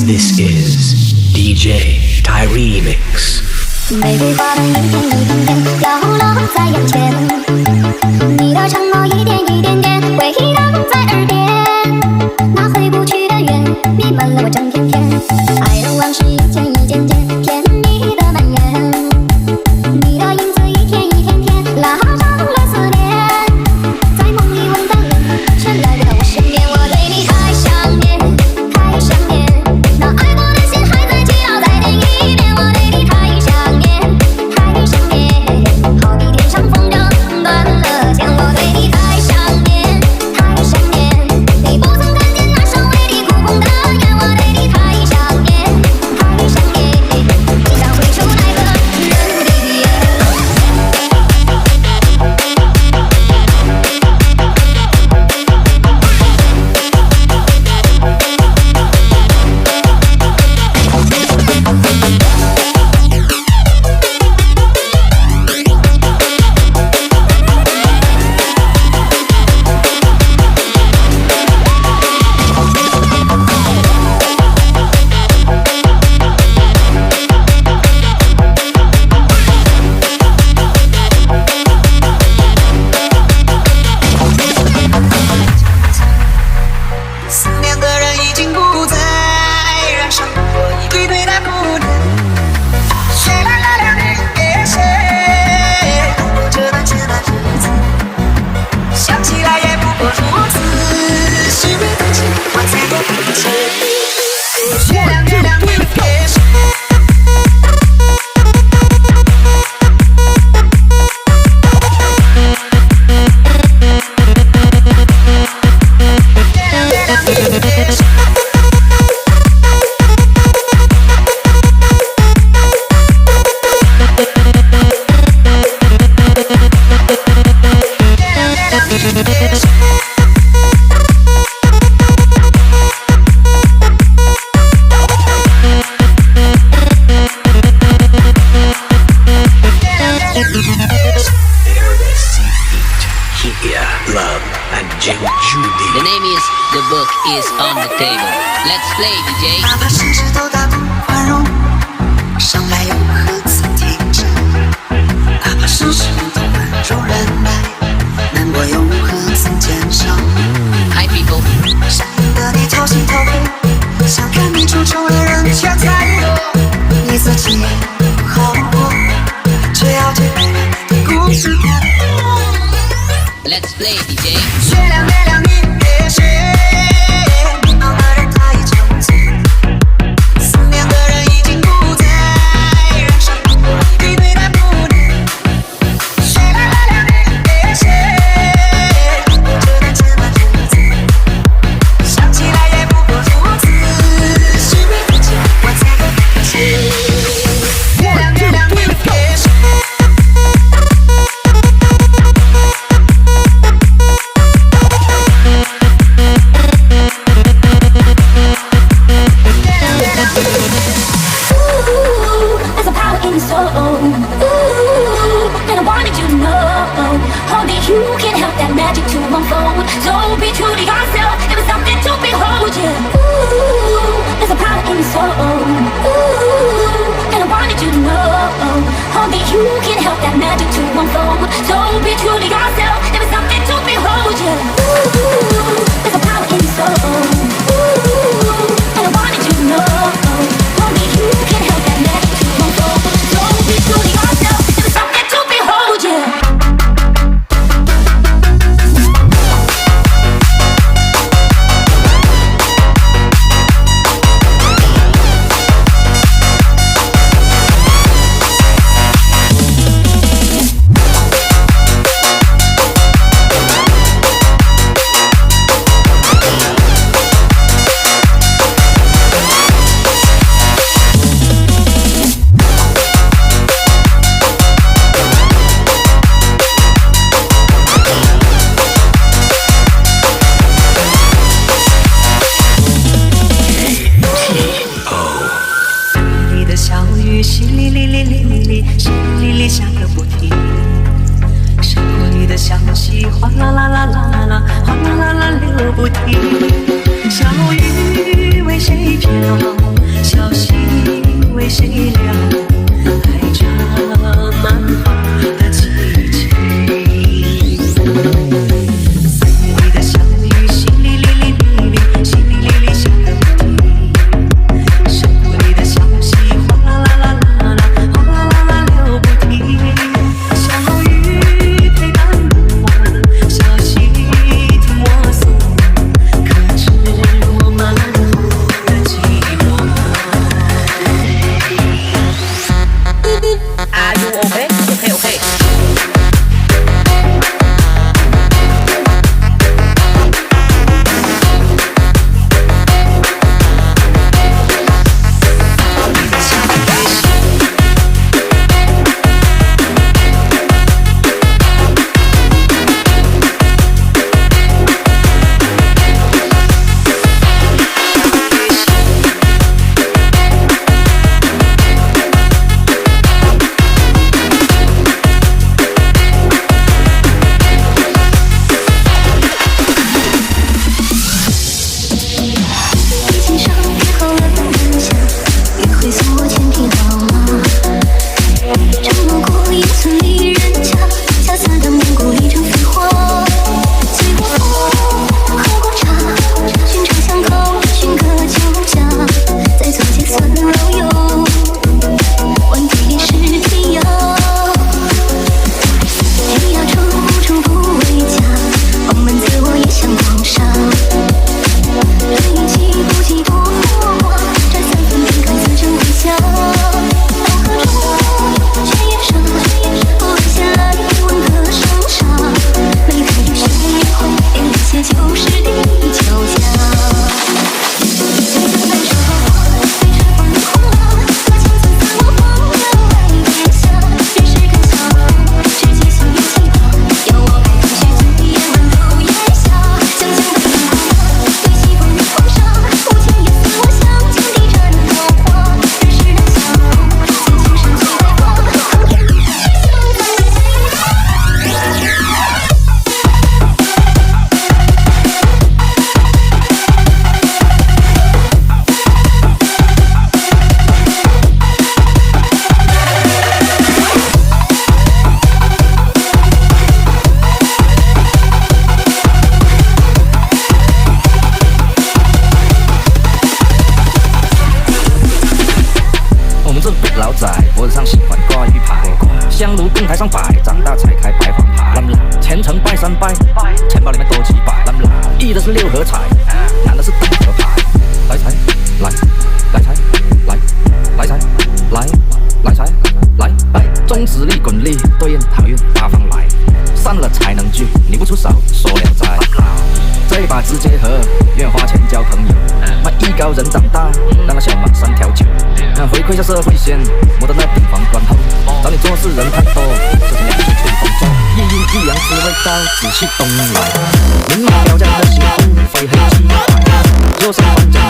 This is DJ Tyree Mix。玫瑰花瓣一片一片片飘落在眼前，你的承诺一点一点点回荡在耳边，那回不去的缘弥漫了我整片天，爱的往事一件一件件甜蜜的蔓延，你的影子一天一天天拉长了思念，在梦里闻到人却来不到我身边，我对你太想念太想念，那爱过的心还在祈祷再听一遍，我对你太想念太想念，好比天上风筝断了线，我对你太想念太想念，你不曾看见那双为你哭红的眼，我对你太想念太想念，不想回首那个人的眼。思念的人已经不在，燃烧过一堆堆的孤单，谁来了两人给谁度过这段艰难日子，想起来也不过如此，虚伪的情话才够不起，月亮月亮你给谁？The name is The Book is on the Table. Let's play, DJ. 哪怕世事都大不宽容，伤害又何曾停止？哪怕世事都温柔忍耐，难过又何曾减少 Hi, people. 善意的你掏心掏肺，想看你出丑的人却太多，你自己不好过，却要对别人的故事过。Let's play, DJ. 月亮月亮你给谁？迷茫的人他已成醉，思念的人已经不在，燃烧过一堆堆的孤单，谁来了两人给谁？度过这段艰难日子，想起来也不过如此，虚伪的情话才够不起，月亮月亮你给谁？老仔脖子上喜欢挂玉牌，香炉供台上摆，长大才开白黄牌。虔诚拜三拜，钱包里面多几百。一的是六合彩，男的是大合牌。来财来，来财来，来财来，来财来。中指力滚力，对应好运八方来。散了才能聚，你不出手说了斋。这把直接和，愿花钱交朋友。艺高人长大，让那小马3条酒。回馈下社会先，磨得那顶皇冠后。找你做事人太多，这是两处全风中。一阴一阳之味道，紫气东来。明码标价的幸福，非黑即白。右上方将